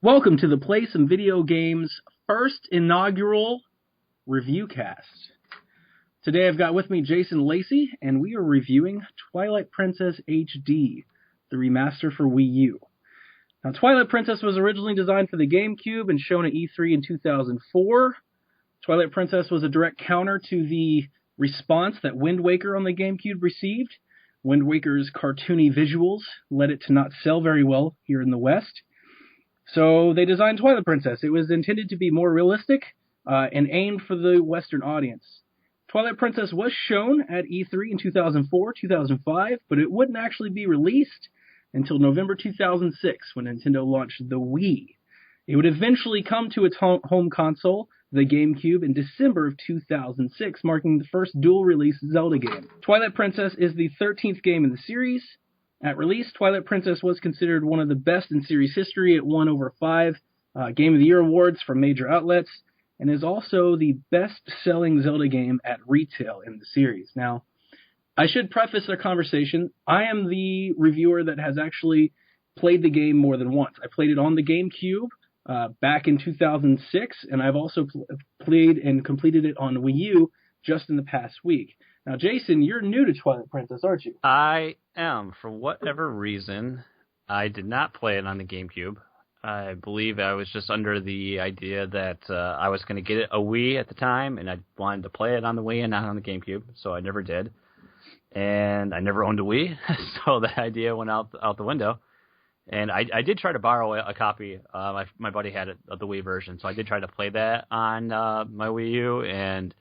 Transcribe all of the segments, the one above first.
Welcome to the Play Some Video Games first inaugural Reviewcast. Today I've got with me Jason Lacey, and we are reviewing Twilight Princess HD, the remaster for Wii U. Now, Twilight Princess was originally designed for the GameCube and shown at E3 in 2004. Twilight Princess was a direct counter to the response that Wind Waker on the GameCube received. Wind Waker's cartoony visuals led it to not sell very well here in the West. So they designed Twilight Princess. It was intended to be more realistic and aimed for the Western audience. Twilight Princess was shown at E3 in 2004, 2005, but it wouldn't actually be released until November 2006 when Nintendo launched the Wii. It would eventually come to its home console, the GameCube, in December of 2006, marking the first dual-release Zelda game. Twilight Princess is the 13th game in the series. At release, Twilight Princess was considered one of the best in series history. It won over 5 Game of the Year awards from major outlets, and is also the best-selling Zelda game at retail in the series. Now, I should preface our conversation. I am the reviewer that has actually played the game more than once. I played it on the GameCube back in 2006, and I've also played and completed it on Wii U just in the past week. Now, Jason, you're new to Twilight Princess, aren't you? I am. For whatever reason, I did not play it on the GameCube. I believe I was just under the idea that I was going to get a Wii at the time, and I wanted to play it on the Wii and not on the GameCube, so I never did. And I never owned a Wii, so the idea went out the window. And I did try to borrow a copy. My buddy had it, the Wii version, so I did try to play that on my Wii U, and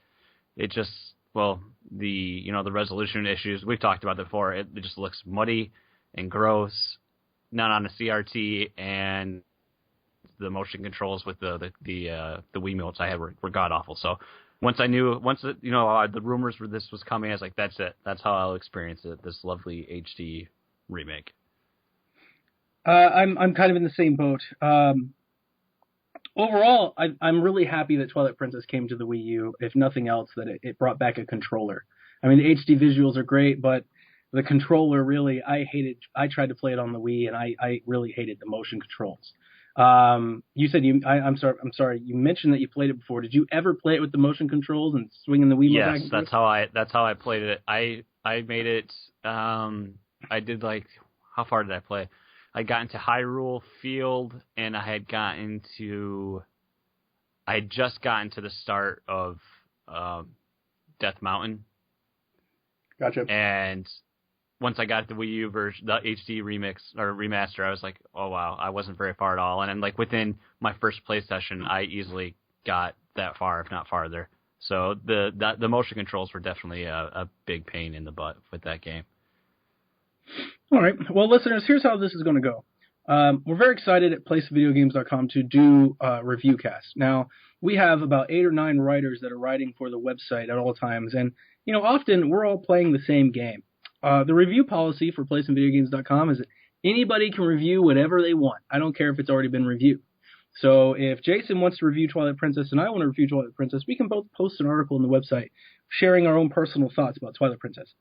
it just, well, the resolution issues, we've talked about it before, it just looks muddy and gross, not on a CRT, and the motion controls with the Wiimotes I had were god awful. So once the rumors for this was coming, I was like, that's it. That's how I'll experience it. This lovely HD remake. I'm kind of in the same boat. Overall, I'm really happy that Twilight Princess came to the Wii U. If nothing else, that it brought back a controller. I mean, the HD visuals are great, but the controller really, I hated. I tried to play it on the Wii, and I really hated the motion controls. You said I'm sorry. You mentioned that you played it before. Did you ever play it with the motion controls and swinging the Wii? Yes, that's how I played it. I made it. I did how far did I play? I got into Hyrule Field, and I had just gotten to the start of Death Mountain. Gotcha. And once I got the Wii U version, the HD remix or remaster, I was like, oh wow, I wasn't very far at all. And then within my first play session, I easily got that far, if not farther. So the motion controls were definitely a big pain in the butt with that game. All right. Well, listeners, here's how this is going to go. We're very excited at PlaySomeVideoGames.com to do Reviewcast. Now, we have about 8 or 9 writers that are writing for the website at all times, and often we're all playing the same game. The review policy for PlaySomeVideoGames.com is that anybody can review whatever they want. I don't care if it's already been reviewed. So if Jason wants to review Twilight Princess and I want to review Twilight Princess, we can both post an article on the website sharing our own personal thoughts about Twilight Princess.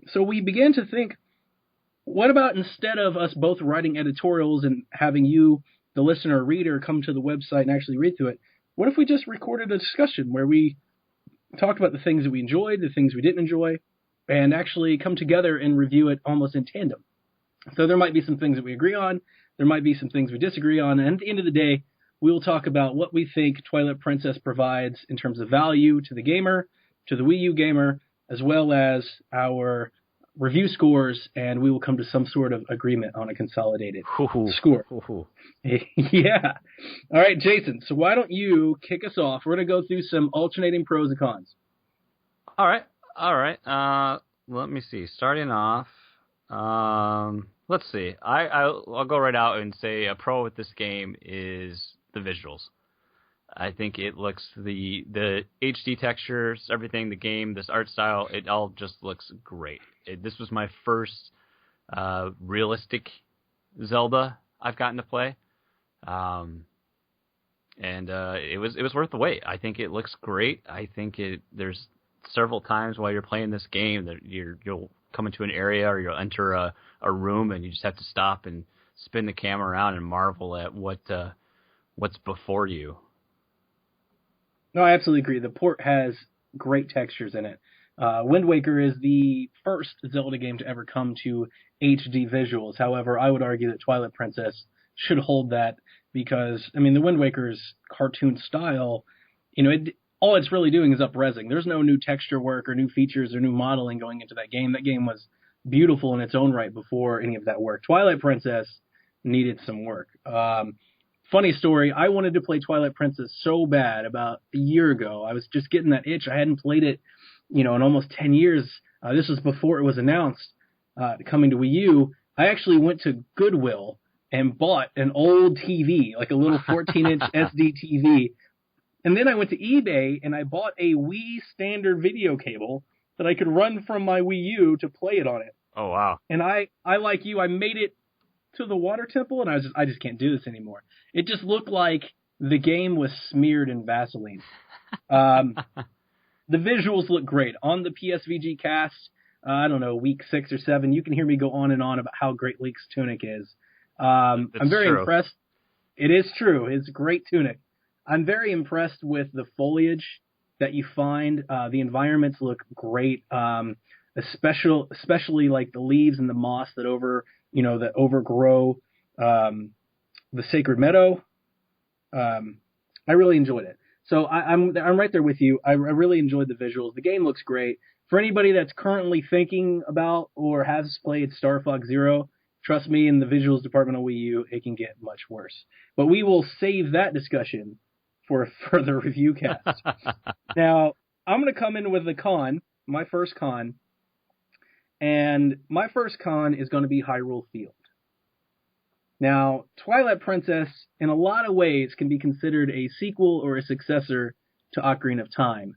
So we began to think, what about instead of us both writing editorials and having you, the listener or reader, come to the website and actually read through it, what if we just recorded a discussion where we talked about the things that we enjoyed, the things we didn't enjoy, and actually come together and review it almost in tandem? So there might be some things that we agree on, there might be some things we disagree on, and at the end of the day, we will talk about what we think Twilight Princess provides in terms of value to the gamer, to the Wii U gamer, as well as our review scores, and we will come to some sort of agreement on a consolidated score. Yeah. All right, Jason, so why don't you kick us off? We're going to go through some alternating pros and cons. All right. Let me see. Starting off, let's see. I'll go right out and say a pro with this game is the visuals. I think it looks, the HD textures, everything, the game, this art style, it all just looks great. This was my first realistic Zelda I've gotten to play, and it was worth the wait. I think it looks great. I think there's several times while you're playing this game that you'll come into an area or you'll enter a room and you just have to stop and spin the camera around and marvel at what's before you. No, I absolutely agree. The port has great textures in it. Wind Waker is the first Zelda game to ever come to HD visuals. However, I would argue that Twilight Princess should hold that because, I mean, the Wind Waker's cartoon style, all it's really doing is up-resing. There's no new texture work or new features or new modeling going into that game. That game was beautiful in its own right before any of that work. Twilight Princess needed some work. Funny story, I wanted to play Twilight Princess so bad about a year ago. I was just getting that itch. I hadn't played it, in almost 10 years. This was before it was announced coming to Wii U. I actually went to Goodwill and bought an old TV, like a little 14-inch SD TV. And then I went to eBay and I bought a Wii standard video cable that I could run from my Wii U to play it on it. Oh, wow. And I like you, I made it to the water temple, and I just can't do this anymore. It just looked like the game was smeared in Vaseline. The visuals look great. On the PSVG cast, I don't know, week 6 or 7, you can hear me go on and on about how great Link's tunic is. I'm very impressed. It is true. It's a great tunic. I'm very impressed with the foliage that you find. The environments look great, especially like the leaves and the moss that overgrow the Sacred Meadow. I really enjoyed it. So I'm right there with you. I really enjoyed the visuals. The game looks great. For anybody that's currently thinking about or has played Star Fox Zero, trust me, in the visuals department of Wii U, it can get much worse. But we will save that discussion for a further review cast. Now, I'm going to come in with a con, my first con. And my first con is going to be Hyrule Field. Now, Twilight Princess, in a lot of ways, can be considered a sequel or a successor to Ocarina of Time.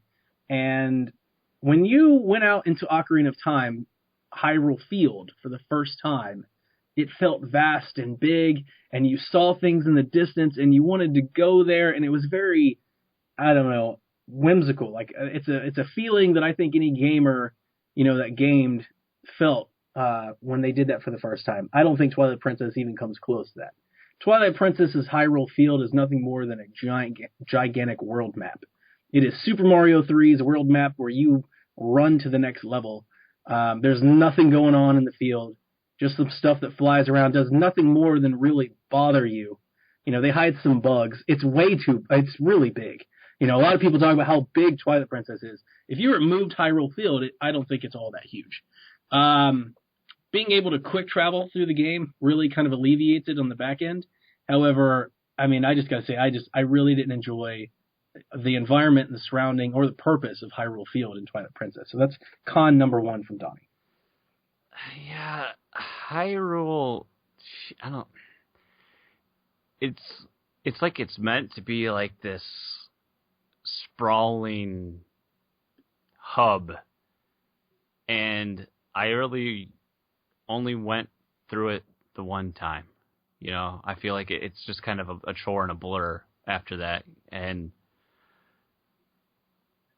And when you went out into Ocarina of Time, Hyrule Field, for the first time, it felt vast and big, and you saw things in the distance, and you wanted to go there, and it was very, I don't know, whimsical. Like, it's a feeling that I think any gamer, that gamed felt when they did that for the first time. I don't think Twilight Princess even comes close to that. Twilight Princess's Hyrule Field is nothing more than a gigantic world map. It is Super Mario 3's world map where you run to the next level. There's nothing going on in the field. Just some stuff that flies around, does nothing more than really bother you. They hide some bugs. It's really big. A lot of people talk about how big Twilight Princess is. If you removed Hyrule Field, I don't think it's all that huge. Being able to quick travel through the game really kind of alleviates it on the back end. However, I just gotta say, I really didn't enjoy the environment and the surrounding or the purpose of Hyrule Field in Twilight Princess. So that's con number 1 from Donnie. Yeah, Hyrule, it's like it's meant to be like this sprawling hub, and I really only went through it the one time. I feel like it's just kind of a chore and a blur after that, and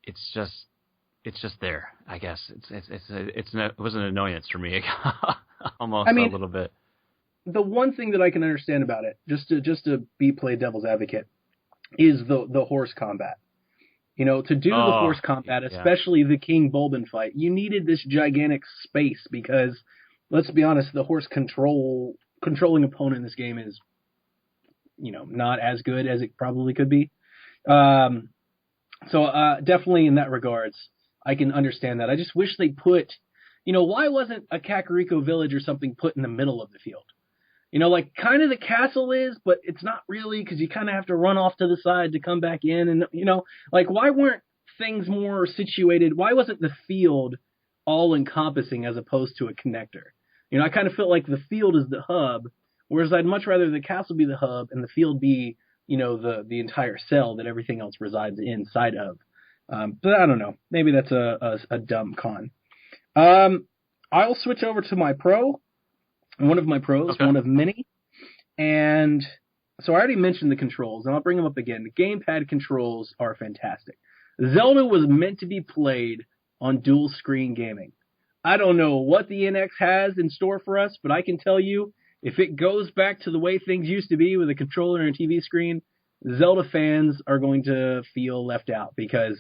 it's just there. I guess it was an annoyance for me, almost a little bit. The one thing that I can understand about it, just to play devil's advocate, is the horse combat. To do the horse combat, especially the King Bulbin fight, you needed this gigantic space because, let's be honest, the horse controlling opponent in this game is, not as good as it probably could be. So definitely in that regards, I can understand that. I just wish they put, why wasn't a Kakariko village or something put in the middle of the field? Like kind of the castle is, but it's not really because you kind of have to run off to the side to come back in. And, like why weren't things more situated? Why wasn't the field all encompassing as opposed to a connector? I kind of felt like the field is the hub, whereas I'd much rather the castle be the hub and the field be, the entire cell that everything else resides inside of. But I don't know. Maybe that's a dumb con. I'll switch over to my pro. One of my pros, one of many. And so I already mentioned the controls, and I'll bring them up again. The gamepad controls are fantastic. Zelda was meant to be played on dual screen gaming. I don't know what the NX has in store for us, but I can tell you if it goes back to the way things used to be with a controller and a TV screen, Zelda fans are going to feel left out because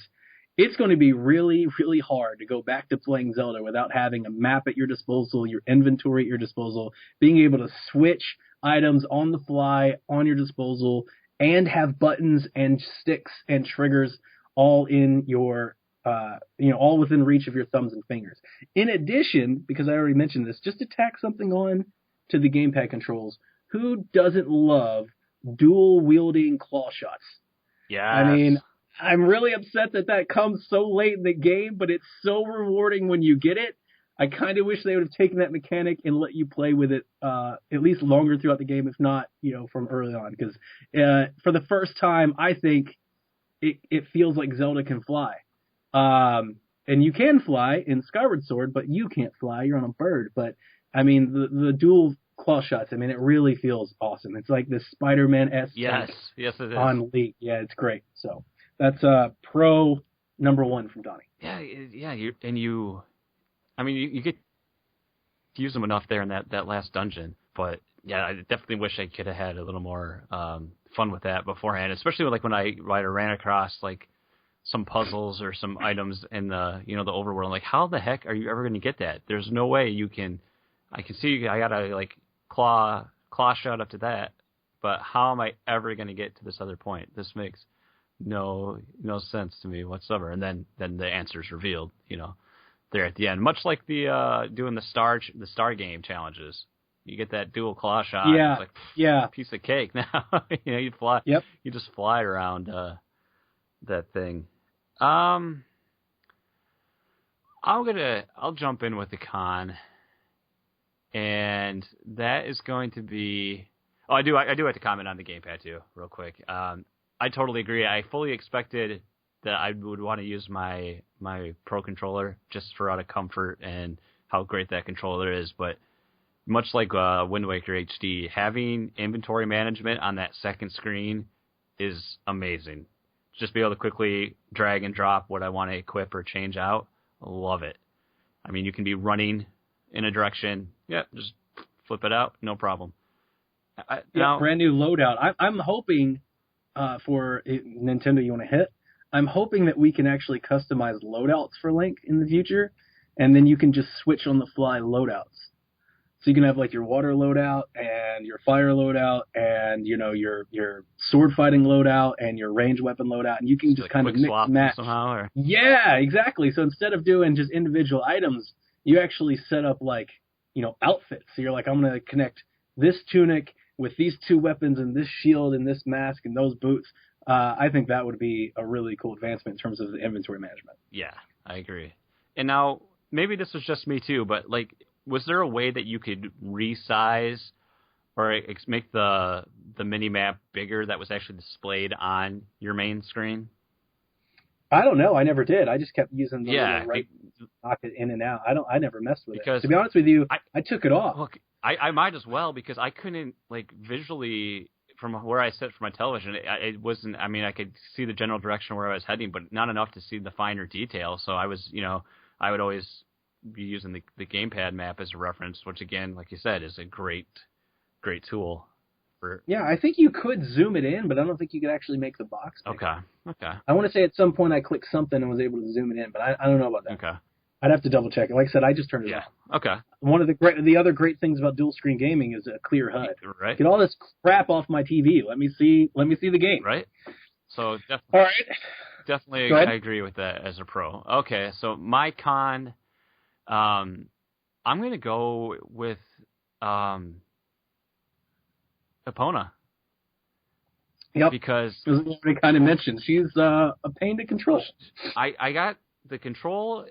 it's going to be really, really hard to go back to playing Zelda without having a map at your disposal, your inventory at your disposal, being able to switch items on the fly on your disposal, and have buttons and sticks and triggers all in your, all within reach of your thumbs and fingers. In addition, because I already mentioned this, just to tack something on to the gamepad controls, who doesn't love dual wielding claw shots? Yeah. I mean, I'm really upset that comes so late in the game, but it's so rewarding when you get it. I kind of wish they would have taken that mechanic and let you play with it at least longer throughout the game, if not, from early on. Because for the first time, I think it feels like Zelda can fly. And you can fly in Skyward Sword, but you can't fly. You're on a bird. But, I mean, the dual claw shots, I mean, it really feels awesome. It's like this Spider-Man-esque yes, it is. on League. Yeah, it's great. So that's pro number 1 from Donnie. Yeah. You get to use them enough there in that last dungeon, but yeah, I definitely wish I could have had a little more fun with that beforehand, especially when I ran across like some puzzles or some items in the the overworld. Like, how the heck are you ever going to get that? There's no way you can. I can see I gotta like claw shot up to that, but how am I ever going to get to this other point? This makes no sense to me whatsoever. And then the answer's revealed, there at the end, much like the doing the star game challenges. You get that dual claw shot. Yeah. It's like piece of cake now. You fly. Yep. You just fly around that thing. I'll jump in with the con, and that is going to be. Oh, I do have to comment on the gamepad too, real quick. I totally agree. I fully expected that I would want to use my Pro controller just for out of comfort and how great that controller is. But much like Wind Waker HD, having inventory management on that second screen is amazing. Just be able to quickly drag and drop what I want to equip or change out. Love it. I mean, you can be running in a direction. Yeah, just flip it out. No problem. Now, brand new loadout. I'm hoping for Nintendo, you want to hit? I'm hoping that we can actually customize loadouts for Link in the future, and then you can just switch on the fly loadouts. So you can have like your water loadout and your fire loadout and your sword fighting loadout and your ranged weapon loadout, and you can just kind of mix and match somehow. Or... Yeah, exactly. So instead of doing just individual items, you actually set up like outfits. So you're like, I'm going to connect this tunic with these 2 weapons and this shield and this mask and those boots. I think that would be a really cool advancement in terms of the inventory management. Yeah, I agree. And now, maybe this was just me too, but like, was there a way that you could resize or make the mini map bigger that was actually displayed on your main screen? I don't know. I never did. I just kept using the right knock it in and out. I never messed with it. To be honest with you, I took it off. Look, I might as well, because I couldn't visually. From where I sit from my television, it wasn't. I mean, I could see the general direction where I was heading, but not enough to see the finer detail. So I was, I would always be using the gamepad map as a reference, which again, like you said, is a great tool. Yeah, I think you could zoom it in, but I don't think you could actually make the box bigger. Okay. I want to say at some point I clicked something and was able to zoom it in, but I don't know about that. Okay. I'd have to double check it. Like I said, I just turned it off. Okay. One of the other great things about dual screen gaming is a clear HUD. Right. Get all this crap off my TV. Let me see the game. Right. So definitely. All right. Definitely, I agree with that as a pro. Okay, so my con, I'm going to go with Epona. Yep. Because as we kind of mentioned, she's a pain to control. I got the control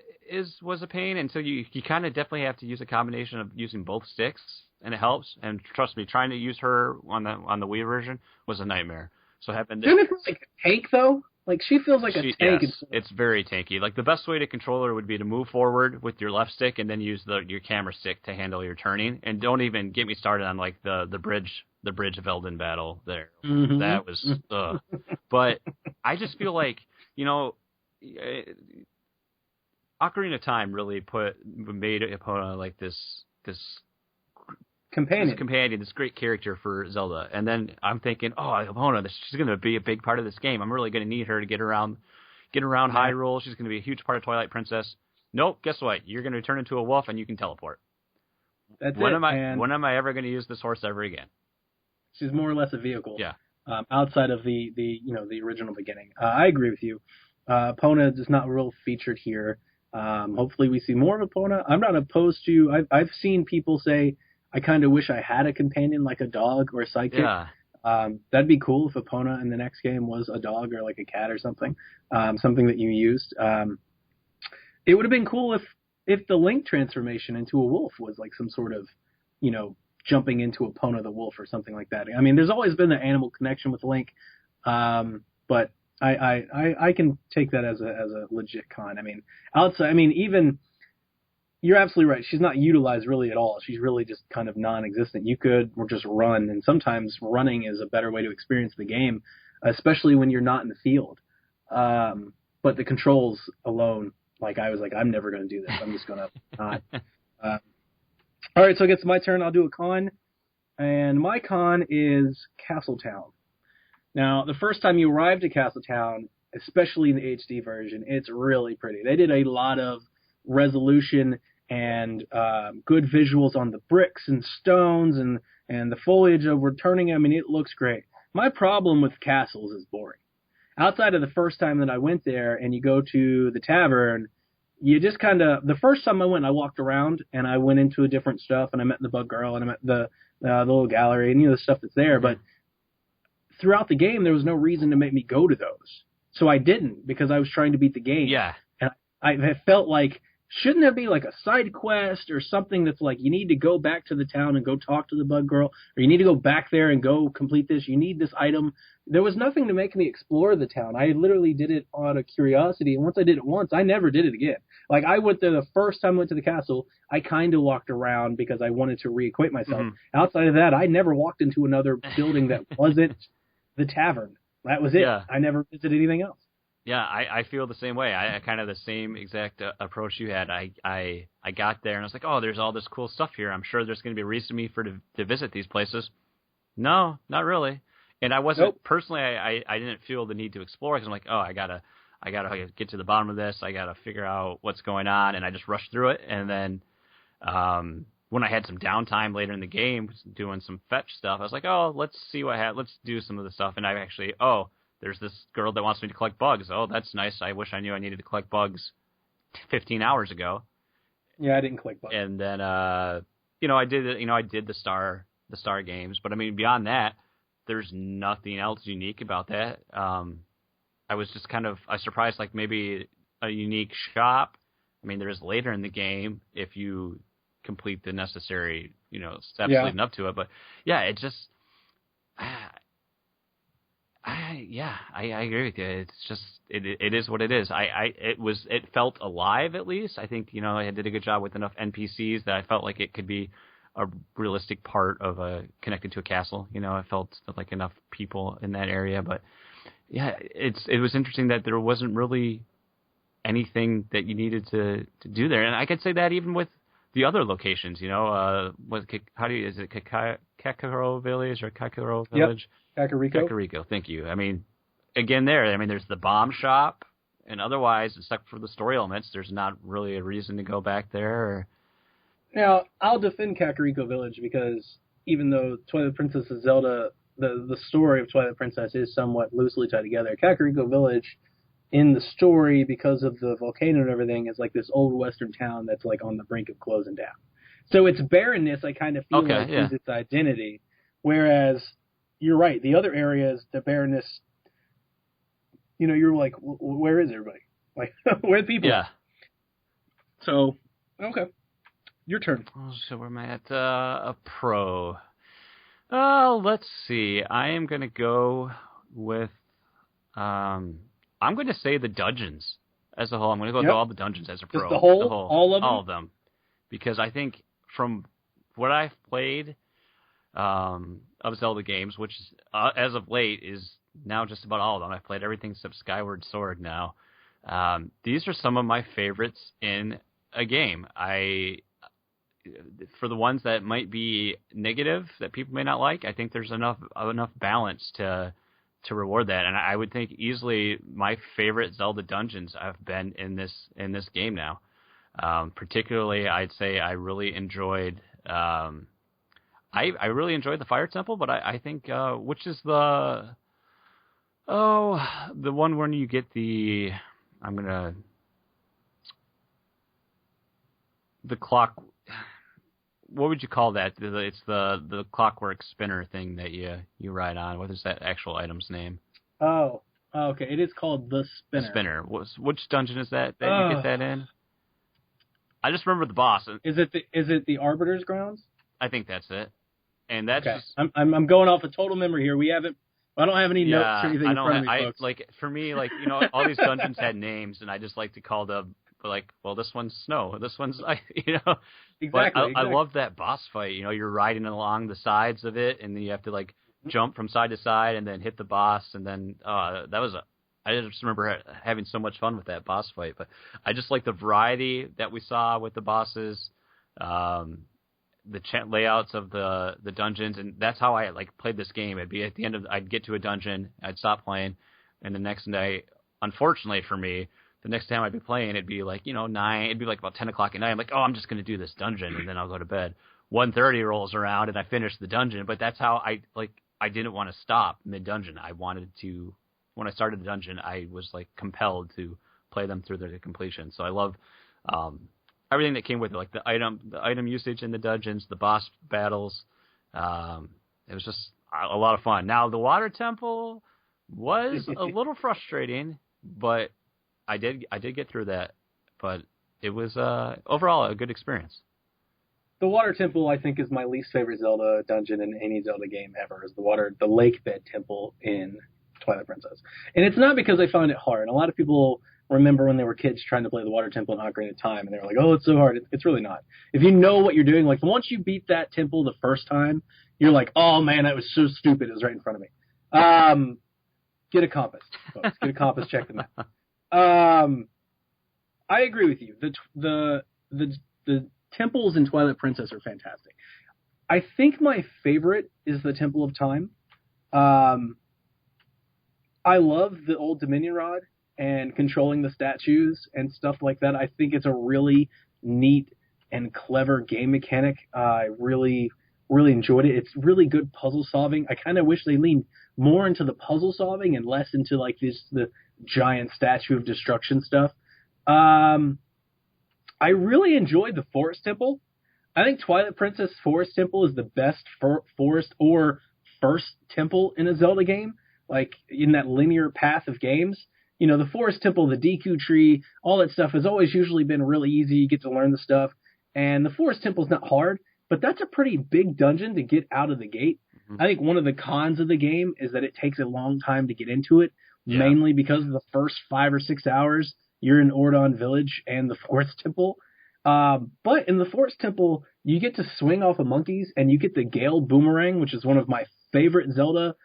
was a pain, and so you kind of definitely have to use a combination of using both sticks, and it helps. And trust me, trying to use her on the Wii version was a nightmare. So having isn't it like a tank though? Like she feels like a tank. Yes, it's very tanky. Like the best way to control her would be to move forward with your left stick and then use your camera stick to handle your turning. And don't even get me started on like the bridge of Elden battle there. Mm-hmm. That was But I just feel like, Ocarina of Time really made Epona like this companion. This companion, this great character for Zelda. And then I'm thinking, oh, Epona, she's going to be a big part of this game. I'm really going to need her to get around Hyrule. She's going to be a huge part of Twilight Princess. Nope, guess what? You're going to turn into a wolf and you can teleport. That's when it. When am I ever going to use this horse ever again? She's more or less a vehicle. Yeah. Outside of the original beginning. I agree with you. Epona is not real featured here. Hopefully we see more of Epona. I'm not opposed to. I've seen people say, I kind of wish I had a companion like a dog or a sidekick. Yeah. That'd be cool if Epona in the next game was a dog or like a cat or something. Something that you used. It would have been cool if the Link transformation into a wolf was like some sort of, jumping into Epona the wolf or something like that. I mean, there's always been an animal connection with Link, but I can take that as a legit con. I mean, even you're absolutely right. She's not utilized really at all. She's really just kind of non-existent. You could just run, and sometimes running is a better way to experience the game, especially when you're not in the field. But the controls alone, I'm never going to do this. I'm just going to not. All right, so it gets my turn. I'll do a con, and my con is Castletown. Now, the first time you arrive to Castletown, especially in the HD version, it's really pretty. They did a lot of resolution and good visuals on the bricks and stones and the foliage overturning. I mean, it looks great. My problem with castles is boring. Outside of the first time that I went there and you go to the tavern, you just kind of, the first time I went, I walked around and I went into a different stuff and I met the bug girl and I met the little gallery and the stuff that's there. But throughout the game, there was no reason to make me go to those. So I didn't because I was trying to beat the game. Yeah. And I felt like, shouldn't there be like a side quest or something that's like, you need to go back to the town and go talk to the bug girl, or you need to go back there and go complete this. You need this item. There was nothing to make me explore the town. I literally did it out of curiosity. And once I did it once, I never did it again. Like I went there the first time I went to the castle, I kind of walked around because I wanted to reacquaint myself. Mm-hmm. Outside of that, I never walked into another building that wasn't the tavern. That was it. Yeah. I never visited anything else. Yeah, I feel the same way. I kind of the same exact approach you had. I got there and I was like, oh, there's all this cool stuff here. I'm sure there's going to be a reason for me to visit these places. No, not really. And I wasn't personally. I didn't feel the need to explore because I'm like, oh, I gotta get to the bottom of this. I gotta figure out what's going on, and I just rushed through it. And then when I had some downtime later in the game, doing some fetch stuff, I was like, oh, let's see let's do some of the stuff. And I actually, there's this girl that wants me to collect bugs. Oh, that's nice. I wish I knew I needed to collect bugs 15 hours ago. Yeah, I didn't collect bugs. And then, I did the star games. But I mean, beyond that, there's nothing else unique about that. I was just I was surprised, like maybe a unique shop. I mean, there is later in the game if you complete the necessary, steps leading up to it. But yeah, it just, I agree with you. It's just it is what it is. It felt alive at least. I think I did a good job with enough NPCs that I felt like it could be a realistic part of connected to a castle. I felt like enough people in that area. But yeah, it was interesting that there wasn't really anything that you needed to do there, and I could say that even with the other locations. Is it Kakariko Village or Kakariko Village? Yep. Kakariko, thank you. I mean, again there's the bomb shop, and otherwise, except for the story elements, there's not really a reason to go back there. Now, I'll defend Kakariko Village because even though Twilight Princess and Zelda, the story of Twilight Princess is somewhat loosely tied together, Kakariko Village, in the story, because of the volcano and everything, is like this old western town that's like on the brink of closing down. So its barrenness, I kind of feel is its identity, whereas you're right. The other areas, the barrenness, you're like, where is everybody? Like, where are the people? Yeah. So, okay. Your turn. So where am I at? A pro. Let's see. I am going to go with, I'm going to say the dungeons as a whole. I'm going to go with all the dungeons as a pro. Just the whole? All of them? All of them. Because I think from what I've played of Zelda games, which as of late is now just about all of them. I've played everything except Skyward Sword now. These are some of my favorites in a game. for the ones that might be negative that people may not like, I think there's enough balance to reward that. And I would think easily my favorite Zelda dungeons have been in this game now. Particularly, I'd say I really enjoyed. I really enjoyed the Fire Temple, but I think which is the one when you get the clock. What would you call that? It's the clockwork spinner thing that you ride on. What is that actual item's name? Oh, okay. It is called the spinner. The spinner. Which dungeon is that you get that in? I just remember the boss. Is it the Arbiter's Grounds? I think that's it. And that's okay. just... I'm going off a total memory here. I don't have any notes or anything in front of me, folks. Like, for me, like, all these dungeons had names, and I just like to call them, like, well, this one's snow, this one's, Exactly. But I love that boss fight. You're riding along the sides of it, and then you have to, like, jump from side to side and then hit the boss, and then I just remember having so much fun with that boss fight. But I just like the variety that we saw with the bosses, the layouts of the dungeons, and that's how I like played this game. It'd be at the end of, I'd get to a dungeon, I'd stop playing, and the next day, unfortunately for me, the next time I'd be playing, it'd be like 9, it'd be like about 10 o'clock at night. I'm like, I'm just gonna do this dungeon, and then I'll go to bed. 1:30 rolls around, and I finish the dungeon. But that's how I didn't want to stop mid dungeon. I wanted to. When I started the dungeon, I was like compelled to play them through their completion. So I love everything that came with it, like the item usage in the dungeons, the boss battles. It was just a lot of fun. Now the water temple was a little frustrating, but I did get through that. But it was overall a good experience. The water temple, I think, is my least favorite Zelda dungeon in any Zelda game ever. Is the lake bed temple in Twilight Princess, and it's not because I found it hard. A lot of people remember when they were kids trying to play the water temple in Ocarina of Time, and they were like, "Oh, it's so hard." It's really not. If you know what you're doing, like once you beat that temple the first time, you're like, "Oh man, that was so stupid. It was right in front of me." Get a compass, folks. Get a compass. Check the map. I agree with you. The temples in Twilight Princess are fantastic. I think my favorite is the Temple of Time. I love the old Dominion Rod and controlling the statues and stuff like that. I think it's a really neat and clever game mechanic. I really, really enjoyed it. It's really good puzzle solving. I kind of wish they leaned more into the puzzle solving and less into like the giant Statue of Destruction stuff. I really enjoyed the Forest Temple. I think Twilight Princess Forest Temple is the best forest or first temple in a Zelda game, like in that linear path of games. The Forest Temple, the Deku Tree, all that stuff has always usually been really easy. You get to learn the stuff. And the Forest Temple's not hard, but that's a pretty big dungeon to get out of the gate. Mm-hmm. I think one of the cons of the game is that it takes a long time to get into it, mainly because of the first 5 or 6 hours you're in Ordon Village and the Forest Temple. But in the Forest Temple, you get to swing off of monkeys, and you get the Gale Boomerang, which is one of my favorite Zelda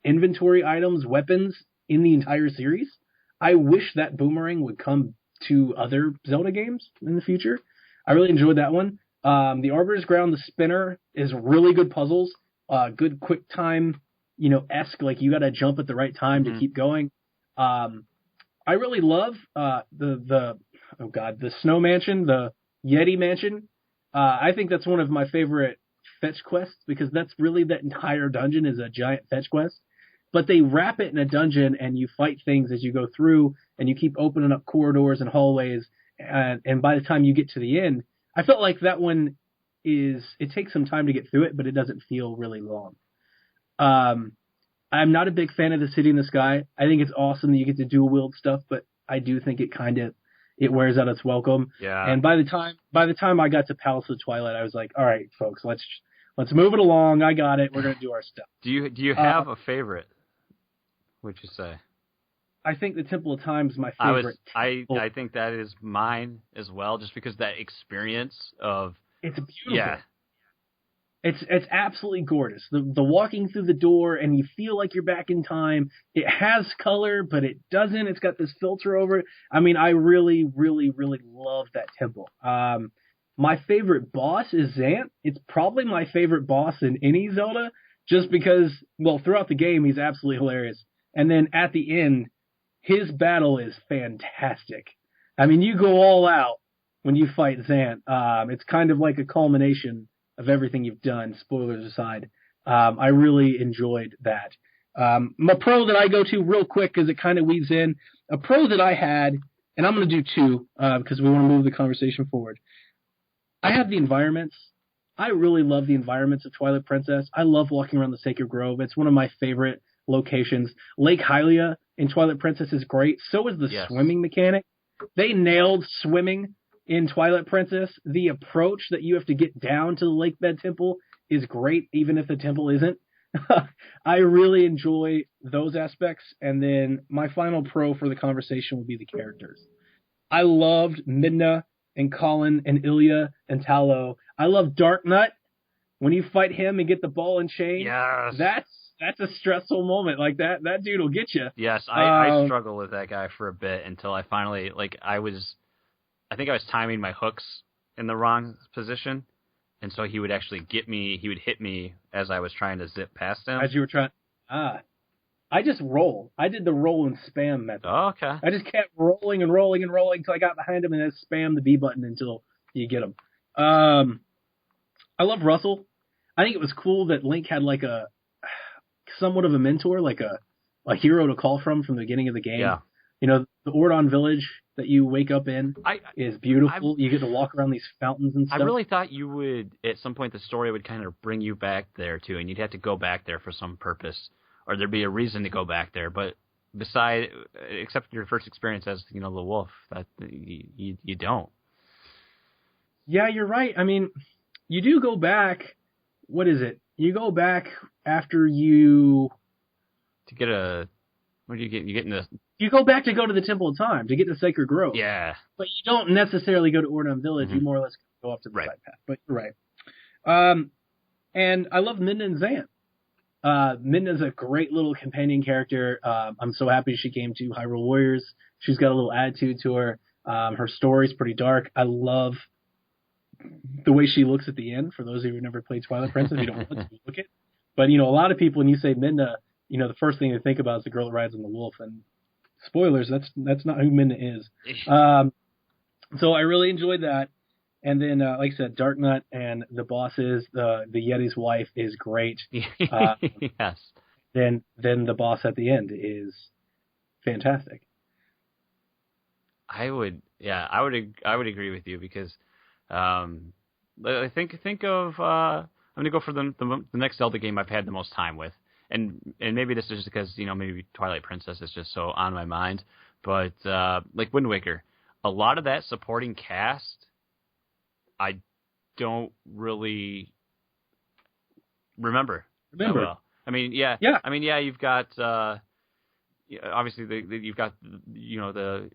inventory items, weapons in the entire series. I wish that boomerang would come to other Zelda games in the future. I really enjoyed that one. The Arbiter's Ground, the spinner, is really good puzzles. Good quick time, esque, like you got to jump at the right time to keep going. I really love the Snow Mansion, the Yeti Mansion. I think that's one of my favorite fetch quests because that's really that entire dungeon is a giant fetch quest. But they wrap it in a dungeon and you fight things as you go through and you keep opening up corridors and hallways. And by the time you get to the end, I felt like that one it takes some time to get through it, but it doesn't feel really long. I'm not a big fan of the City in the Sky. I think it's awesome that you get to dual wield stuff, but I do think it wears out its welcome. Yeah. And by the time I got to Palace of Twilight, I was like, all right, folks, let's move it along. I got it. We're gonna do our stuff. Do you have a favorite? Would you say? I think the Temple of Time is my favorite. I think that is mine as well, just because that experience of it's beautiful. Yeah. It's absolutely gorgeous. The walking through the door and you feel like you're back in time. It has color, but it doesn't. It's got this filter over it. I mean, I really, really, really love that temple. My favorite boss is Zant. It's probably my favorite boss in any Zelda, just because, well, throughout the game, he's absolutely hilarious. And then at the end, his battle is fantastic. I mean, you go all out when you fight Zant. It's kind of like a culmination of everything you've done, spoilers aside. I really enjoyed that. My pro that I go to real quick because it kind of weaves in, a pro that I had, and I'm going to do two because we want to move the conversation forward. I have the environments. I really love the environments of Twilight Princess. I love walking around the Sacred Grove. It's one of my favorite locations. Lake Hylia in Twilight Princess is great. So is the swimming mechanic. They nailed swimming in Twilight Princess. The approach that you have to get down to the Lake Bed Temple is great, even if the temple isn't. I really enjoy those aspects. And then my final pro for the conversation will be the characters. I loved Midna and Colin and Ilya and Talo. I love Dark Nut. When you fight him and get the ball and chain, that's a stressful moment. Like that dude will get you. Yes, I struggled with that guy for a bit until I finally, I think I was timing my hooks in the wrong position, and so he would actually get me, he would hit me as I was trying to zip past him. As you were trying, I just roll. I did the roll and spam method. Oh, okay. I just kept rolling and rolling and rolling until I got behind him and then spam the B button until you get him. I love Russell. I think it was cool that Link had like a somewhat of a mentor, like a hero to call from the beginning of the game. Yeah. You know, the Ordon village that you wake up in is beautiful. You get to walk around these fountains and stuff. I really thought you would, at some point, the story would kind of bring you back there too, and you'd have to go back there for some purpose, or there'd be a reason to go back there. But except your first experience as, the wolf, that you don't. Yeah, you're right. I mean, you do go back. What is it? You go back after you to get a. What do you get? You get in the. You go back to go to the Temple of Time to get the Sacred Grove. Yeah. But you don't necessarily go to Ordon Village. Mm-hmm. You more or less go up to the side path. But you're right. And I love Midna and Zant. Midna's a great little companion character. I'm so happy she came to Hyrule Warriors. She's got a little attitude to her. Her story's pretty dark. I love the way she looks at the end. For those of you who've never played Twilight Princess, you don't want to look it. But, a lot of people, when you say Midna, the first thing they think about is the girl that rides on the wolf. And spoilers, that's not who Midna is. So I really enjoyed that. And then, like I said, Dark Nut and the bosses, the Yeti's wife is great. Yes. Then the boss at the end is fantastic. I would agree with you because I think of I'm gonna go for the next Zelda game I've had the most time with, and maybe this is just because maybe Twilight Princess is just so on my mind, but like Wind Waker, a lot of that supporting cast I don't really remember. Well. I mean, yeah. I mean, yeah. You've got obviously you've got the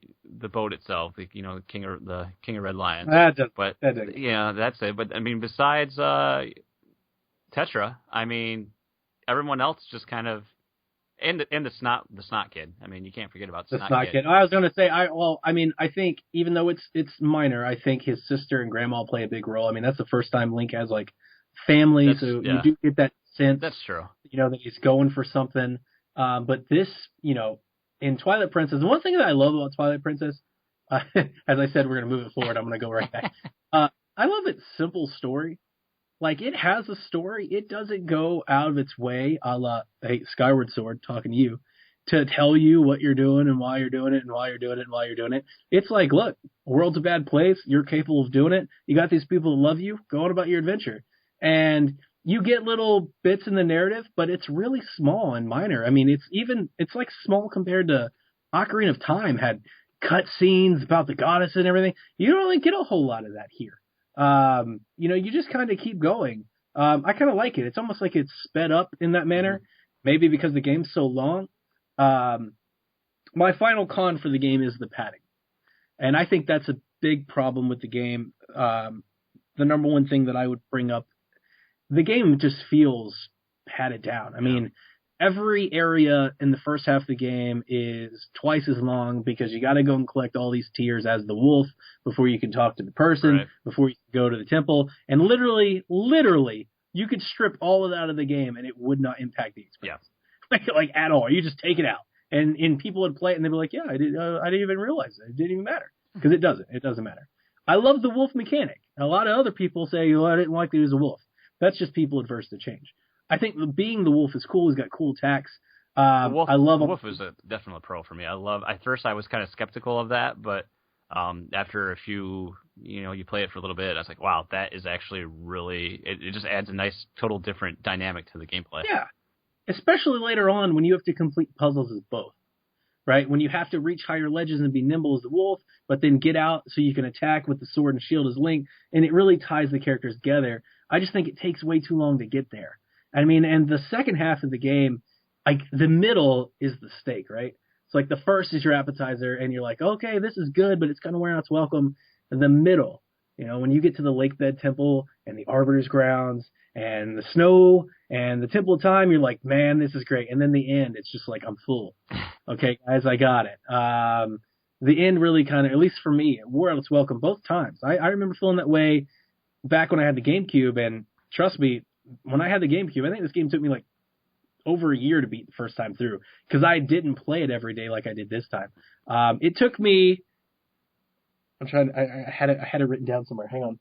boat itself. The King of Red Lions. That's it. But I mean, besides Tetra, I mean, everyone else just kind of and the snot kid. I mean, you can't forget about the snot kid. I was going to say, I think even though it's minor, I think his sister and grandma play a big role. I mean, that's the first time Link has like family, you do get that sense. That's true. That he's going for something. But this, in Twilight Princess, the one thing that I love about Twilight Princess, as I said, we're going to move it forward. I'm going to go right back. I love its simple story. Like, it has a story. It doesn't go out of its way, a la, hey, Skyward Sword, talking to you, to tell you what you're doing and why you're doing it and why you're doing it and why you're doing it. It's like, look, the world's a bad place. You're capable of doing it. You got these people that love you. Go on about your adventure. And you get little bits in the narrative, but it's really small and minor. I mean, it's like small compared to Ocarina of Time had cut scenes about the goddess and everything. You don't really get a whole lot of that here. You just kind of keep going. I kind of like it. It's almost like it's sped up in that manner, maybe because the game's so long. My final con for the game is the padding. And I think that's a big problem with the game. The number one thing that I would bring up, the game just feels padded down. I mean, every area in the first half of the game is twice as long because you got to go and collect all these tiers as the wolf before you can talk to the person, Right. before you can go to the temple. And literally, you could strip all of that out of the game and it would not impact the experience. Yeah. like at all. You just take it out. And people would play it and they'd be like, yeah, I didn't even realize it. It didn't even matter. Because it doesn't. It doesn't matter. I love the wolf mechanic. A lot of other people say, oh, I didn't like to use a wolf. That's just people adverse to change. I think being the wolf is cool. He's got cool attacks. I love the wolf is a definite pro for me. At first I was kind of skeptical of that, but after a few, you play it for a little bit, I was like, wow, that is actually really, it just adds a nice, total different dynamic to the gameplay. Yeah. Especially later on when you have to complete puzzles as both, right? When you have to reach higher ledges and be nimble as the wolf, but then get out so you can attack with the sword and shield as Link, and it really ties the characters together. I just think it takes way too long to get there. I mean, and the second half of the game, like the middle is the steak, right? It's like the first is your appetizer, and you're like, okay, this is good, but it's kind of wearing its welcome. And the middle, when you get to the Lake Bed Temple and the Arbiter's Grounds and the snow and the Temple of Time, you're like, man, this is great. And then the end, it's just like, I'm full. Okay, guys, I got it. The end really kind of, at least for me, it wore out its welcome both times. I remember feeling that way back when I had the GameCube, and trust me, when I had the GameCube, I think this game took me like over a year to beat the first time through because I didn't play it every day like I did this time. It took me, I had it written down somewhere. Hang on.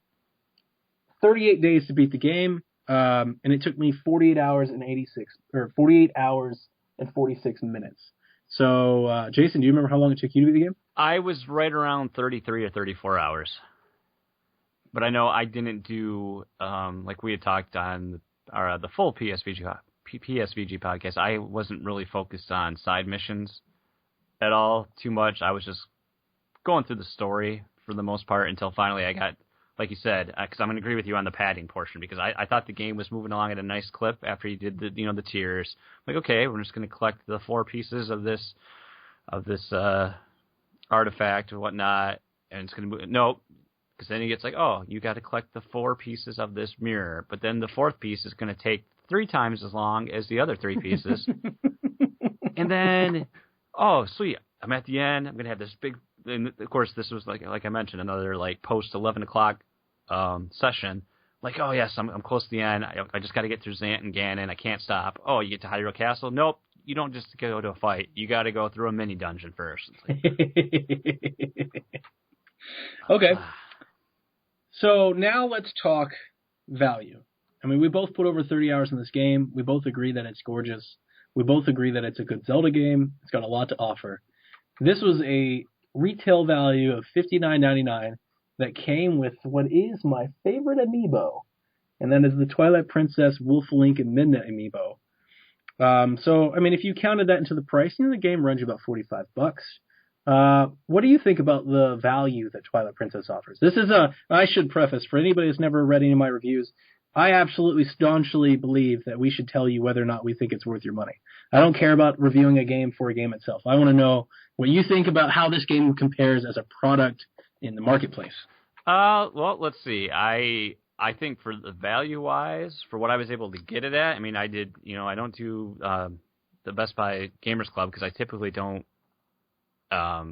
38 days to beat the game, and it took me 48 hours and 46 minutes. So, Jason, do you remember how long it took you to beat the game? I was right around 33 or 34 hours. But I know I didn't do, like we had talked on the full PSVG podcast, I wasn't really focused on side missions at all too much. I was just going through the story for the most part until finally I got, like you said, because I'm going to agree with you on the padding portion, because I thought the game was moving along at a nice clip after you did the tiers. Like, okay, we're just going to collect the 4 pieces of this artifact or whatnot, and it's going to move. Nope. Because then he gets like, oh, you got to collect the 4 pieces of this mirror, but then the 4th piece is going to take 3 times as long as the other 3 pieces. And then, oh, sweet, I'm at the end. I'm going to have this big, and of course, this was like I mentioned, another like post 11 o'clock session. Like, oh yes, I'm close to the end. I just got to get through Zant and Ganon. I can't stop. Oh, you get to Hyrule Castle? Nope. You don't just go to a fight. You got to go through a mini dungeon first. Okay. So now let's talk value. I mean, we both put over 30 hours in this game. We both agree that it's gorgeous. We both agree that it's a good Zelda game. It's got a lot to offer. This was a retail value of $59.99 that came with what is my favorite amiibo, and that is the Twilight Princess, Wolf Link, and Midna amiibo. So, I mean, if you counted that into the price, the game runs you about $45. What do you think about the value that Twilight Princess offers? This is I should preface, for anybody that's never read any of my reviews, I absolutely staunchly believe that we should tell you whether or not we think it's worth your money. I don't care about reviewing a game for a game itself. I want to know what you think about how this game compares as a product in the marketplace. Well, let's see. I think for the value-wise, for what I was able to get it at, I mean, I did, I don't do the Best Buy Gamers Club because I typically don't, I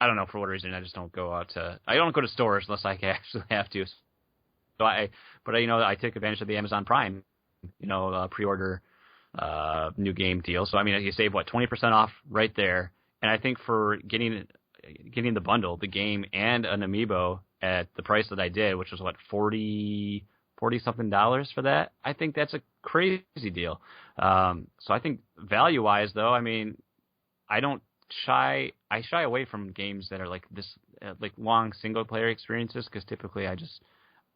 don't know for what reason, I just don't go out to, I don't go to stores unless I actually have to. So I took advantage of the Amazon Prime, pre-order new game deal. So, I mean, you save, 20% off right there. And I think for getting the bundle, the game and an amiibo at the price that I did, which was $40 something for that, I think that's a crazy deal. So I think value-wise, though, I mean, I shy away from games that are like this, like long single-player experiences, because typically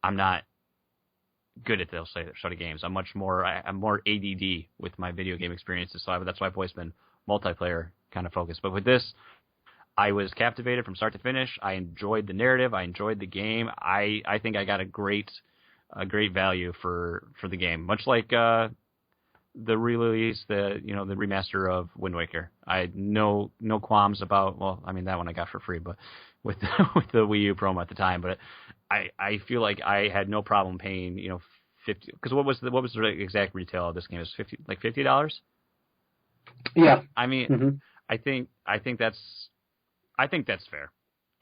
I'm not good at those sort of games. I'm more ADD with my video game experiences, so that's why I've always been multiplayer kind of focused. But with this, I was captivated from start to finish. I enjoyed the narrative. I enjoyed the game. I think I got a great value for the game, much like the re-release, the remaster of Wind Waker. I had no qualms about. Well, I mean that one I got for free, but with the Wii U promo at the time. But I feel like I had no problem paying $50. Because what was the exact retail of this game? It was $50. Yeah. I mean, Mm-hmm. I think that's fair.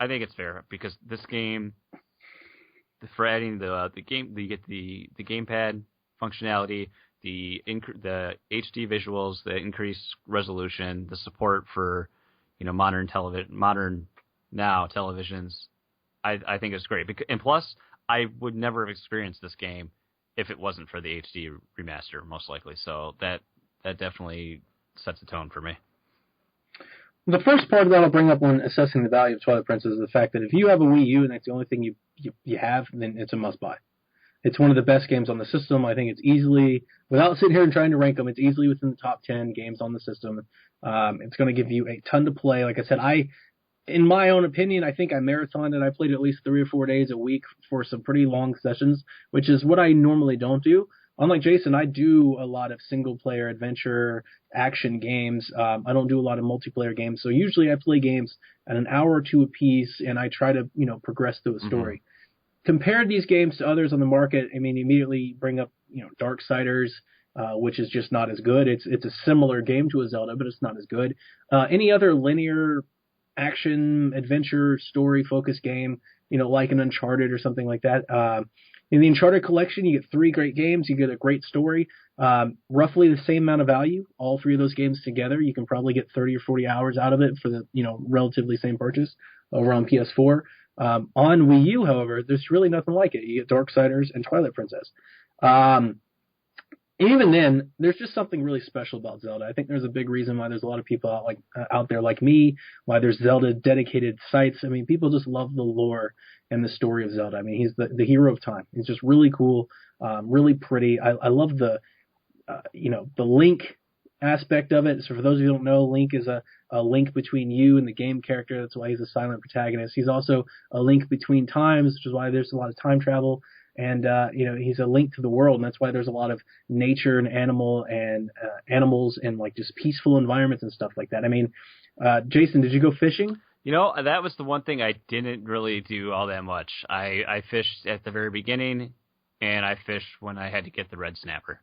I think it's fair because this game, for adding the game, you get the gamepad functionality, the HD visuals, the increased resolution, the support for modern televisions. I think it's great. And plus, I would never have experienced this game if it wasn't for the HD remaster, most likely. So that definitely sets a tone for me. The first part that I'll bring up when assessing the value of Twilight Princess is the fact that if you have a Wii U and that's the only thing you have, then it's a must-buy. It's one of the best games on the system. I think it's easily, without sitting here and trying to rank them, it's easily within the top 10 games on the system. It's going to give you a ton to play. Like I said, in my own opinion, I think I marathoned it. I played at least 3 or 4 days a week for some pretty long sessions, which is what I normally don't do. Unlike Jason, I do a lot of single-player adventure action games. I don't do a lot of multiplayer games. So usually I play games at an hour or two apiece, and I try to, progress through a story. Mm-hmm. Compare these games to others on the market. I mean, immediately bring up, Darksiders, which is just not as good. It's a similar game to a Zelda, but it's not as good. Any other linear action, adventure, story-focused game, like an Uncharted or something like that. In the Uncharted collection, you get 3 great games. You get a great story, roughly the same amount of value. All 3 of those games together, you can probably get 30 or 40 hours out of it for the relatively same purchase over on PS4. On Wii U, however, there's really nothing like it. You get Darksiders and Twilight Princess. Even then, there's just something really special about Zelda. I think there's a big reason why there's a lot of people out there like me, why there's Zelda dedicated sites. I mean, people just love the lore and the story of Zelda. I mean, he's the hero of time. He's just really cool, really pretty. I love the Link aspect of it. So for those of you who don't know, Link is a link between you and the game character. That's why he's a silent protagonist. He's also a link between times, which is why there's a lot of time travel. And, he's a link to the world, and that's why there's a lot of nature and animals and like just peaceful environments and stuff like that. I mean, Jason, did you go fishing? That was the one thing I didn't really do all that much. I fished at the very beginning, and I fished when I had to get the red snapper.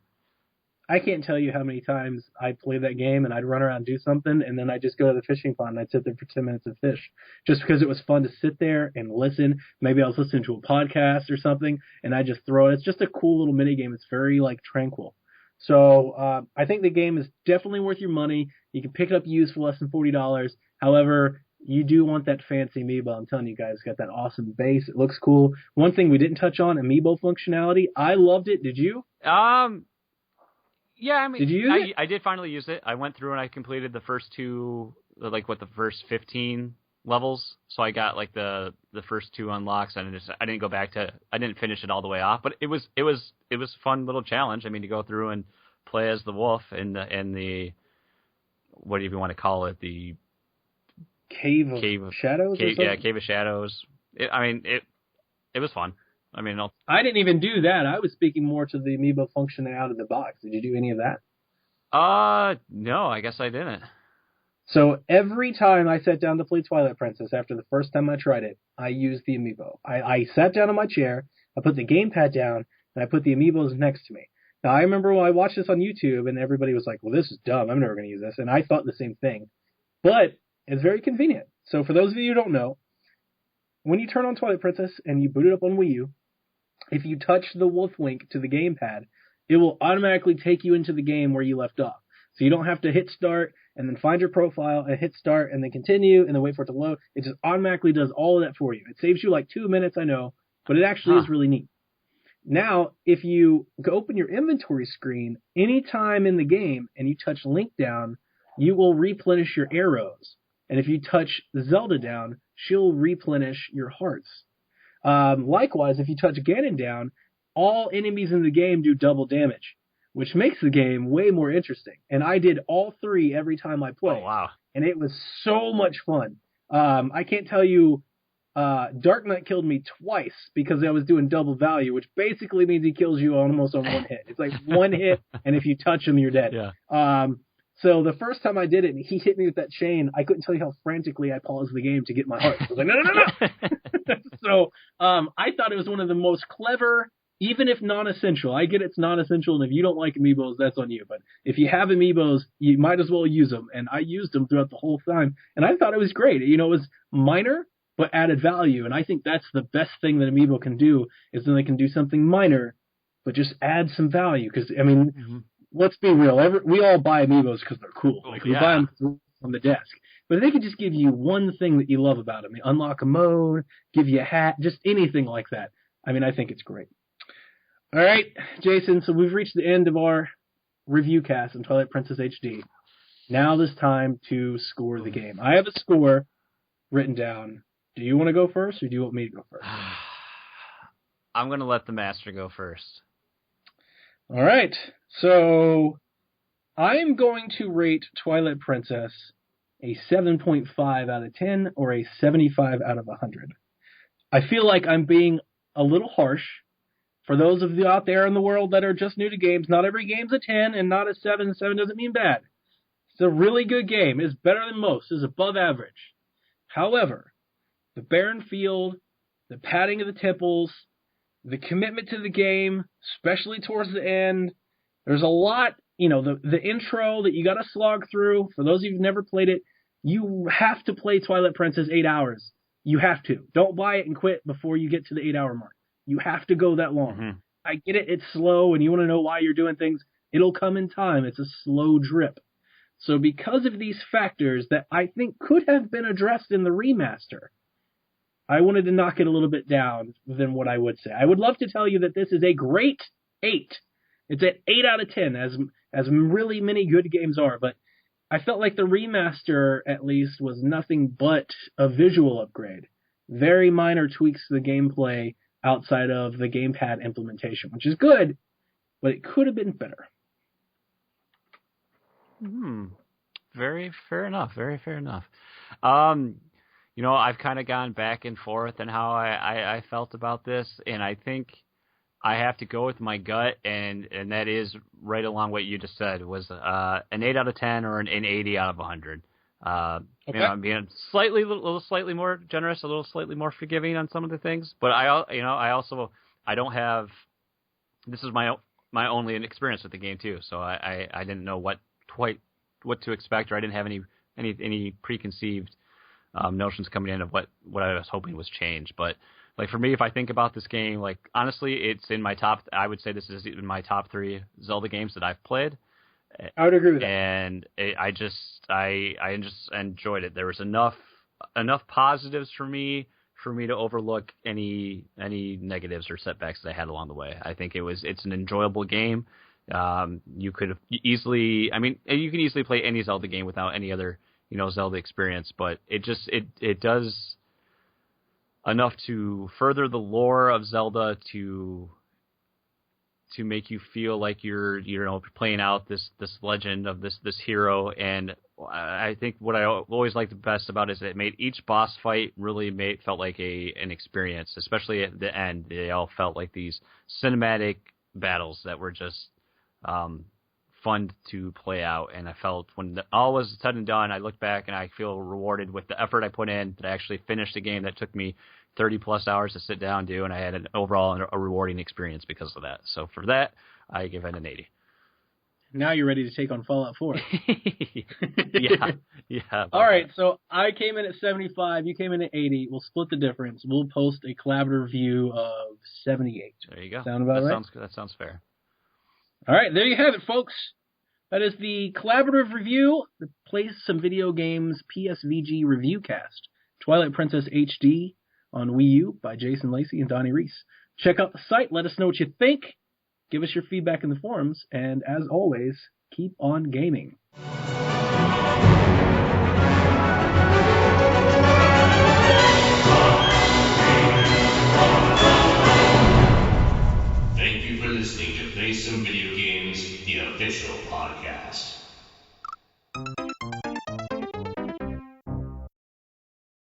I can't tell you how many times I played that game and I'd run around and do something, and then I'd just go to the fishing pond and I'd sit there for 10 minutes and fish, just because it was fun to sit there and listen. Maybe I was listening to a podcast or something, and I just throw it. It's just a cool little mini game. It's very tranquil. So I think the game is definitely worth your money. You can pick it up used for less than $40. However, you do want that fancy amiibo. I'm telling you guys, it's got that awesome base. It looks cool. One thing we didn't touch on, amiibo functionality. I loved it. Did you? Yeah, I mean, did you use it? I did finally use it. I went through and I completed the first 15 levels. So I got the first 2 unlocks, and I didn't go back I didn't finish it all the way off, but it was a fun little challenge. I mean, to go through and play as the wolf in the what do you want to call it, the Cave of Shadows? Cave of Shadows. It was fun. I mean, I didn't even do that. I was speaking more to the amiibo functioning out of the box. Did you do any of that? No, I guess I didn't. So every time I sat down to play Twilight Princess, after the first time I tried it, I used the amiibo. I sat down on my chair, I put the gamepad down, and I put the amiibos next to me. Now, I remember when I watched this on YouTube, and everybody was like, well, this is dumb. I'm never going to use this. And I thought the same thing. But it's very convenient. So for those of you who don't know, when you turn on Twilight Princess and you boot it up on Wii U, if you touch the wolf link to the gamepad, it will automatically take you into the game where you left off. So you don't have to hit start and then find your profile and hit start and then continue and then wait for it to load. It just automatically does all of that for you. It saves you 2 minutes, I know, but it actually is really neat. Now, if you go open your inventory screen anytime in the game and you touch Link down, you will replenish your arrows. And if you touch Zelda down, she'll replenish your hearts. Likewise, if you touch Ganon down, all enemies in the game do double damage, which makes the game way more interesting. And I did all 3 every time I played. Oh, wow. And it was so much fun. I can't tell you, Dark Knight killed me twice because I was doing double value, which basically means he kills you almost on one hit. It's like one hit, and if you touch him, you're dead. Yeah. So the first time I did it, and he hit me with that chain, I couldn't tell you how frantically I paused the game to get my heart. I was like, no. So I thought it was one of the most clever, even if non-essential. I get it's non-essential, and if you don't like amiibos, that's on you. But if you have amiibos, you might as well use them. And I used them throughout the whole time, and I thought it was great. You know, it was minor, but added value. And I think that's the best thing that amiibo can do, is then they can do something minor, but just add some value. Because, I mean, let's be real. We all buy amiibos because they're cool. Like, we buy them on the desk. But if they could just give you one thing that you love about them, unlock a mode, give you a hat, just anything like that, I mean, I think it's great. All right, Jason, so we've reached the end of our review cast on Twilight Princess HD. Now it's time to score the game. I have a score written down. Do you want to go first, or do you want me to go first? I'm going to let the master go first. All right, so I'm going to rate Twilight Princess a 7.5 out of 10 or a 75 out of 100. I feel like I'm being a little harsh. For those of you out there in the world that are just new to games, not every game's a 10 and not a 7. 7 doesn't mean bad. It's a really good game. It's better than most. It's above average. However, the barren field, the padding of the temples, the commitment to the game, especially towards the end, there's a lot, the intro that you got to slog through. For those of you who've never played it, you have to play Twilight Princess 8 hours. You have to. Don't buy it and quit before you get to the 8-hour mark. You have to go that long. Mm-hmm. I get it. It's slow, and you want to know why you're doing things. It'll come in time. It's a slow drip. So because of these factors that I think could have been addressed in the remaster, I wanted to knock it a little bit down than what I would say. I would love to tell you that this is a great 8. It's an 8 out of 10, as really many good games are. But I felt like the remaster, at least, was nothing but a visual upgrade. Very minor tweaks to the gameplay outside of the gamepad implementation, which is good, but it could have been better. Very fair enough. Very fair enough. I've kind of gone back and forth on how I felt about this, and I think I have to go with my gut, and that is right along what you just said, was an 8 out of 10 or an 80 out of 100. Okay. I'm being a little slightly more generous, a little slightly more forgiving on some of the things, but I don't have. This is my only experience with the game too, so I didn't know what to expect, or I didn't have any preconceived notions coming in of what I was hoping was changed. But like for me, if I think about this game, like honestly, it's in my top. I would say this is in my top 3 Zelda games that I've played. I would agree with that. And I just enjoyed it. There was enough positives for me to overlook any negatives or setbacks that I had along the way. I think it's an enjoyable game. You can easily play any Zelda game without any other Zelda experience, but it does enough to further the lore of Zelda to make you feel like you're playing out this legend of this hero. And I think what I always liked the best about it is it made each boss fight really felt like an experience, especially at the end. They all felt like these cinematic battles that were just fun to play out. And I felt when all was said and done, I look back and I feel rewarded with the effort I put in, that I actually finished a game that took me 30 plus hours to sit down and do, and I had an overall a rewarding experience because of that. So for that, I give it an 80. Now you're ready to take on Fallout 4. Yeah. All right, so I came in at 75, you came in at 80. We'll split the difference. We'll post a collaborative review of 78. There you go. Sound about right? That sounds fair. All right, there you have it, folks. That is the collaborative review, the Play Some Video Games PSVG Reviewcast, Twilight Princess HD, on Wii U by Jason Lacey and Donnie Reese. Check out the site. Let us know what you think. Give us your feedback in the forums. And as always, keep on gaming.